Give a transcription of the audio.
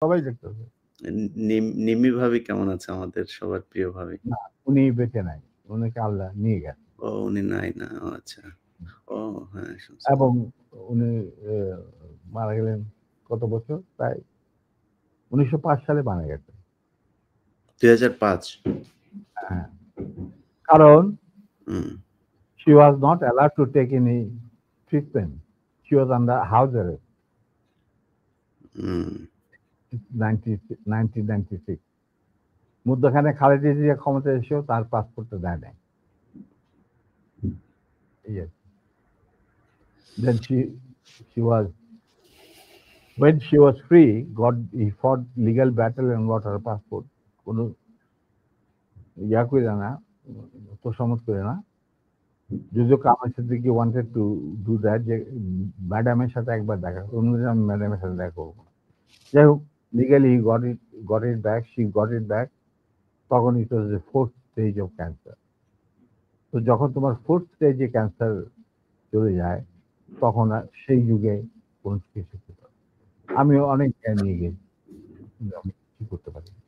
সবাই দেখতেছে। নিম্মি ভাবি কেমন আছে আমাদের সবার প্রিয় ভাবি? না, উনি বেঁচে নাই। উনাকে আল্লাহ নিয়ে গেছে। ও উনি নাই না। ও আচ্ছা। ও হ্যাঁ শুনছি। এবং উনি মারা গেলেন কত বছর? প্রায় ১৯০৫ সালে মারা গেছেন। ২০০৫ হ্যাঁ। কারণ হুম। she was not allowed to take any treatment. She was under house arrest. হুম। 1996 মধ্যখানে খালেদা জিয়া ক্ষমতায় এসেও তার পাসপোর্টটা দেয় নাই। Yes. Then she was when she was free, he fought legal battle and got her passport. কোনো ইয়া করে না, তোষামত করে না। যদিও Kamal Siddiqui wanted to do that যে ম্যাডামের সাথে একবার দেখা অন্যদিন আমি ম্যাডামের সাথে দেখা করবো না। যাই হোক legally he got it back, she got it back. তখন it was the 4th stage of cancer. তো যখন তোমার 4th stage এ ক্যান্সার চলে যায় তখন আর সেই যুগে কোনো চিকিৎসা ছিল না। আমিও অনেক জ্ঞান নিয়ে গেছি। কিন্তু আমি কিছু করতে পারিনি।